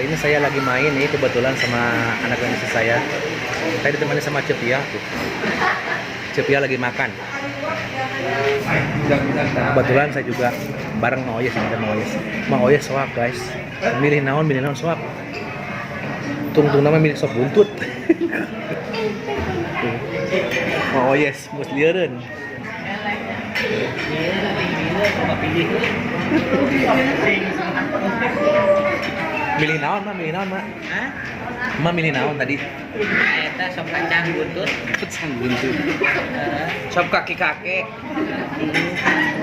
kali ini saya lagi main nih kebetulan sama anak Indonesia saya. Saya ditemani sama Cepia tuh. Cepia lagi makan. Kebetulan saya juga bareng Mang Oyes, ada Mang Oyes. Mang Oyes soak guys. Milih naon soak. Tung nama milik sop buntut. Mang Oyes mus lieureun. Milih naon mah? Hah? Mah milih naon tadi? Eta sop kacang buntut. Kacang buntut. Sop kaki-kaki.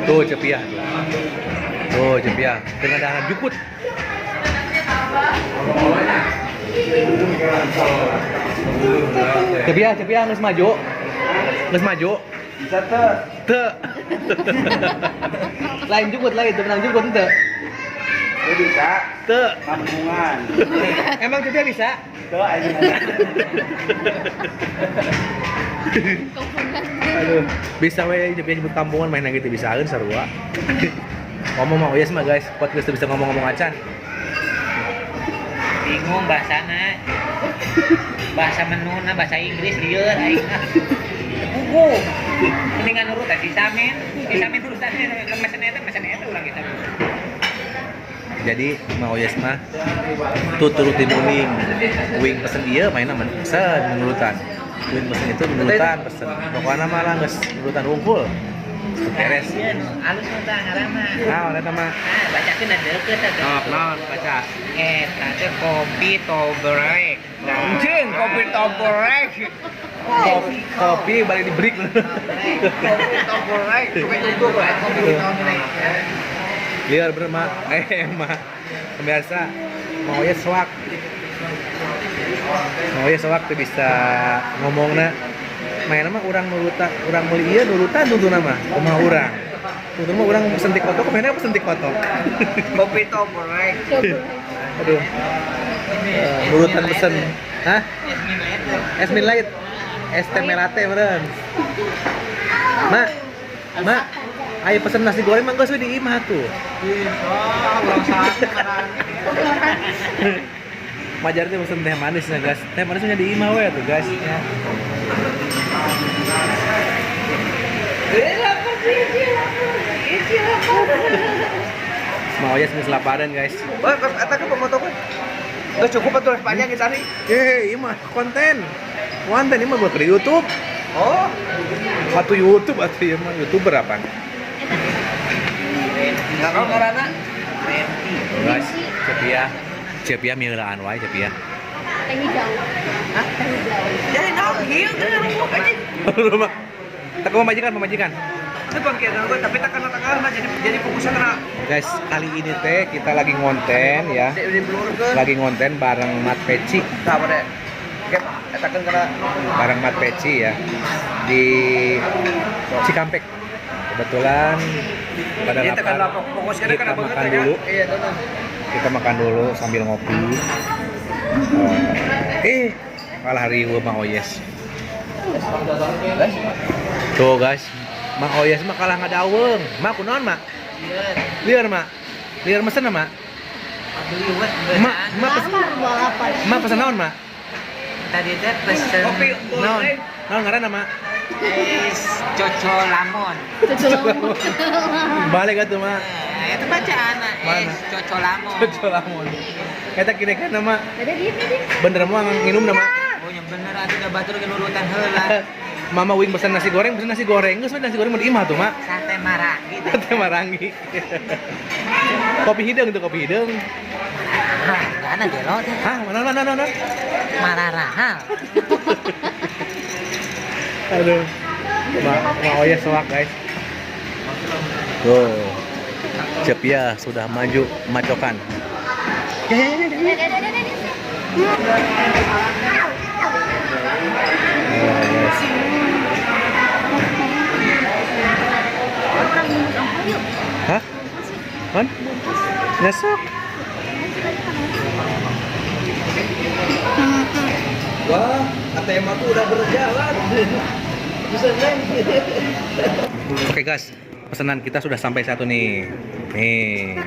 Tuh Cepia. Tuh Cepia. Dengan darah jukut. Cepia geus maju. Geus maju. Bisa teh. Teu. Lain jukut lain, teu menang jukut teu. Lu bisa. Teu. Kampungan. Emang Cepia bisa? Teh aja. Aduh, bisa we Cepia nyebut kampungan main gitu bisaeun sarua. Ngomong Mang Oyes mah guys, kuat geus teu bisa ngomong-ngomong acan. Bingung bahasana. Bahasa menuna bahasa Inggris lieur aing mah. Buku. Mendingan nurut tadi samen urusannya mesen eta ulang kita. Jadi Mang Oyes mah turutin wing pesen dia mainan pesen nurutan. Wing pesen itu nurutan pesen. Pokoknya mah lah geus nurutan unggul. Beres. Alus mah ngaranna. Naon eta mah? Nah, bacakeun deukeut eta. Oh, naon baca. Eta teh kopi tobrek. Anjing, kopi tobrek. Kopi balik di break. Kopi tobrek. Kopi tobrek. Liar bener mah. Mah. Biasa Mang Oyes soak. Mang Oyes soak teh bisa ngomongna. Main mah urang nurutan, urang meuli ieu nurutan tuntuna mah. Kumaha urang. Tuntuna mah urang sentik kotok, mainnya apa sentik kotok? Kopi tobrek. Aduh. Nurutan pesen. Hah? Es Light. Es teh melate meureun. Mak, ayo pesen nasi goreng mah geus we di imah tuh. Majar teh pesen teh manis nya guys. Teh manisnya di imah we tuh guys. Ya. Mang Oyes geus laparan guys. Wah, eta ke pemotongan. Udah cukup atuh panjang kita nih. Ieu mah konten ini mah buat ke YouTube. Oh, Atuh YouTube atuh ieu mah YouTuber apa? enggak kau ngaranna. Guys, Cepia mieulaan wae Cepia. Teh hijau. Hah? Teh hijau. Jadi naon kieu teh rumput aja. Rumah. Tak pemajikan. Itu bang kieu gua tapi tak kana jadi fokusnya kena. Guys, kali ini teh kita lagi ngonten ya. Di pelurkeun. Lagi ngonten bareng Mat Peci. Tah pada. Kep eta kan kena Bareng Mat Peci ya. Di Cikampek. Kebetulan pada ieu teh kan lapar. fokusnya Kita kana makan banget ya. dulu. Iya, tenan. Kita makan dulu sambil ngopi. Kalah riweuh Mang Oyes. Tuh guys, Mang Oyes mah kalah ngadaweung. Mak kunaon mak? Lieur mak. Lieur mesen mak. Beliwet Mak pesen naon mak? tadi teh pesen Kopi Naon? Naon ngaranna mak? es coco lamon. Balik atuh mak. Itu bacaan Mana? es coco lamon. Coco lamon. Eta kira-kira nama Ada di sini. bener mah nginum nama. Oh nya bener atuh da batur ge nurutan heula. Mama wing pesen nasi goreng. Geus nasi goreng mau di imah tuh mak. Sate marangi. Teh marangi. Kopi hideung tuh kopi hideung. Gana gelo teh. Hah, mana? Mararahal. Aduh. Mang Oyes soak guys. Tuh. Cepia sudah maju macokan. Yes. Hah? Kan? Nyesok. Wah, ATM aku udah berjalan. Bisa neng. Oke guys, pesanan kita sudah sampai satu nih. Nih.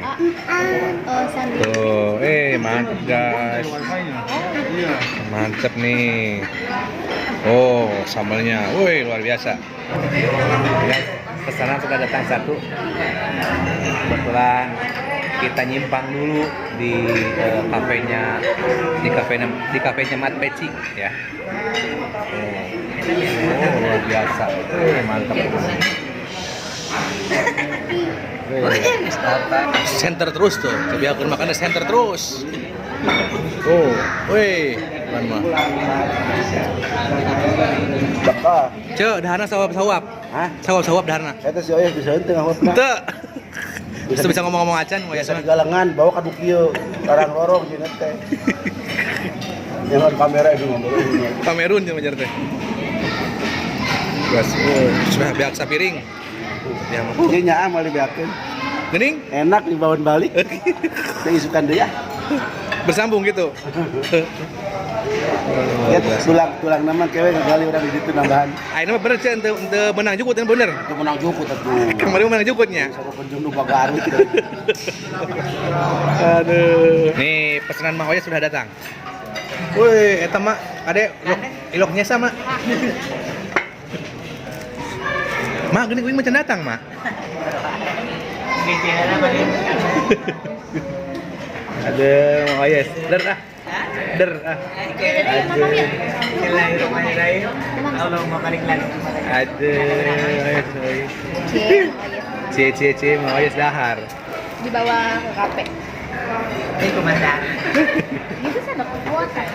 Oh, sambil. Tuh, mantep guys. Mantep nih. Oh, sambalnya. Woi, luar biasa. Guys, pesanan sudah datang satu. Kebetulan kita nyimpang dulu di kafenya Mat Peci ya. Oh, luar biasa. Mantap. Center terus tuh. Coba aku makannya center terus. Oh, woi, bukan mah. Bakal. Cek, dahana sawap-sawap. Hah? Sawap-sawap dahana. Saya tuh si Oyah bisa henteu ngawat. Teu. Bisa ngomong-ngomong acan, mau ya Biasa sana. di galengan bawa ka kieu. Larang lorong jeung teh. Jangan kamera itu ngomong. Kamerun cuma jar teh. Gas, sudah biak sapiring. Ya, Ieu nyaah mah dibeakeun. gening Enak dibawain balik. Saya isukan deui ya. bersambung gitu. Ya tulang nama kewe gali orang di situ nambahan. Ayeuna mah bener cek ente menang jukut kan bener. Itu menang jukut atuh. Kemarin menang jukutnya. Satu penjung nu bagaru. Aduh. Nih, pesanan Mang Oya sudah datang. Woi, eta mah ade iloknya sama. Mak, gini gue macam datang, Mak. Ada Mang Oya, der ah. Der ah. Bismillahirrahmanirrahim. Allahumma barik lana. Ada. Cie, Mang Oya dahar. Dibawa ke kafe. Ini komandan. Itu saya dapat buatan.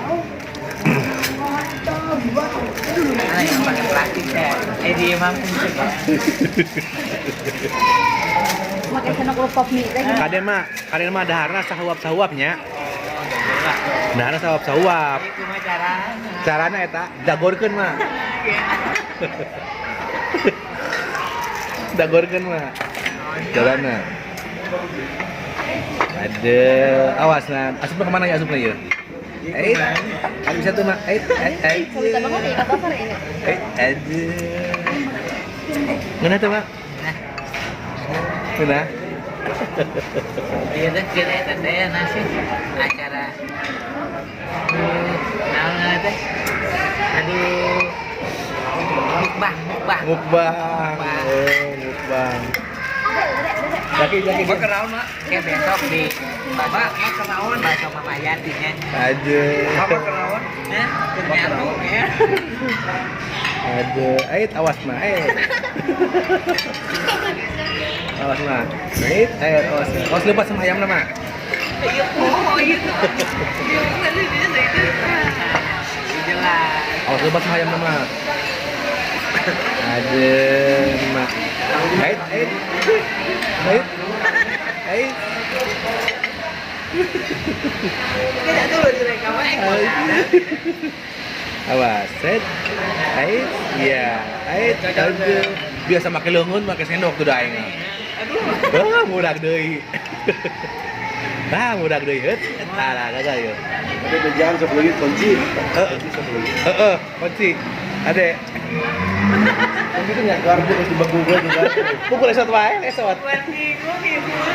Mana yang pakai plastik ya? Dia mampu juga. Makai senok pop mie lagi. Kade mah daharna sahuap-sahuapnya. Daharna sahuap-sahuap. Itu mah caranya. Carana eta dagorkeun mah. Dagorkeun mah. Carana. Ada awasna. Asupna kemana ya asupna ya? Ada bisa tuh mah. Kalau kita bangun ya nggak apa-apa ini. Ada. Ngena tuh mah. Ngena. Iya dah kira itu saya nasi acara. Nah teh. Aduh. Mukbang. Mukbang. Jaki. Mau kenaon mak? Kayak besok di Bapak mau kenaon bakso Mama Yatinya. Ada. Bapak kenaon? Ternyata ya. Ada. Ait awas mah. Awas mah. Ait, awas. Awas lupa sama ayam nama. Iya, oh itu. Jelas. Awas lupa sama ayam nama. Ada mak. Ait. Tidak dulu direkam Awas, set. Ait, iya. Ait, aduh. Biasa make leungeun, make sendok tuh da aing. Aduh, mudak deui. Mudak deui heut. Tah gagal yeuh. Tapi bejangan sok lagi kunci. Kunci. Ade. Itu nya garpu geus dibegung gue juga. Pukul esot wae, esot.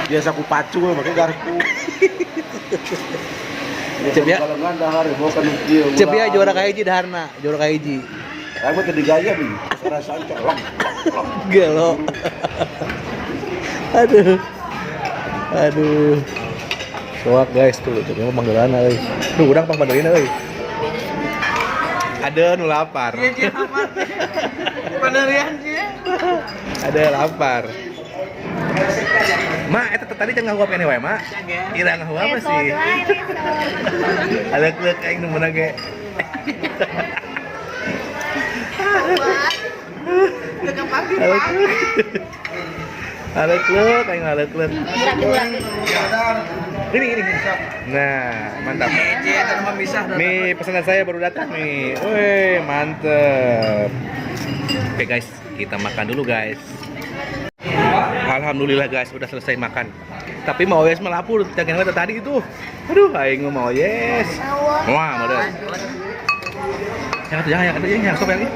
Biasa ku pacu make garpu. Cep ya. Galengan dahar bawa ka nu kieu. Cep ya juara kahiji daharna, juara kahiji. Aku teh digaya bi. Rasaan colok. Gelo. Aduh. Soak guys tuh memang manggeulana euy. Duh urang pang pandelina euy. Ada nu lapar. Penerian dia. Ada lapar. Ma, eta tadi jangan ngahuap ini wae, Ma. Ira ngahuap apa sih? Alek-lek aing nu meunang ge. Alek-lek aing alek-lek. Ini. Nah, mantap. Nih pesanan saya baru datang nih. Woi, mantep. Oke guys, kita makan dulu guys. Alhamdulillah guys, udah selesai makan. Tapi mau yes melapur, jangan kata tadi itu. Aduh, aing mau yes. Wah, modal. Yang satu jangan, yang sok lagi.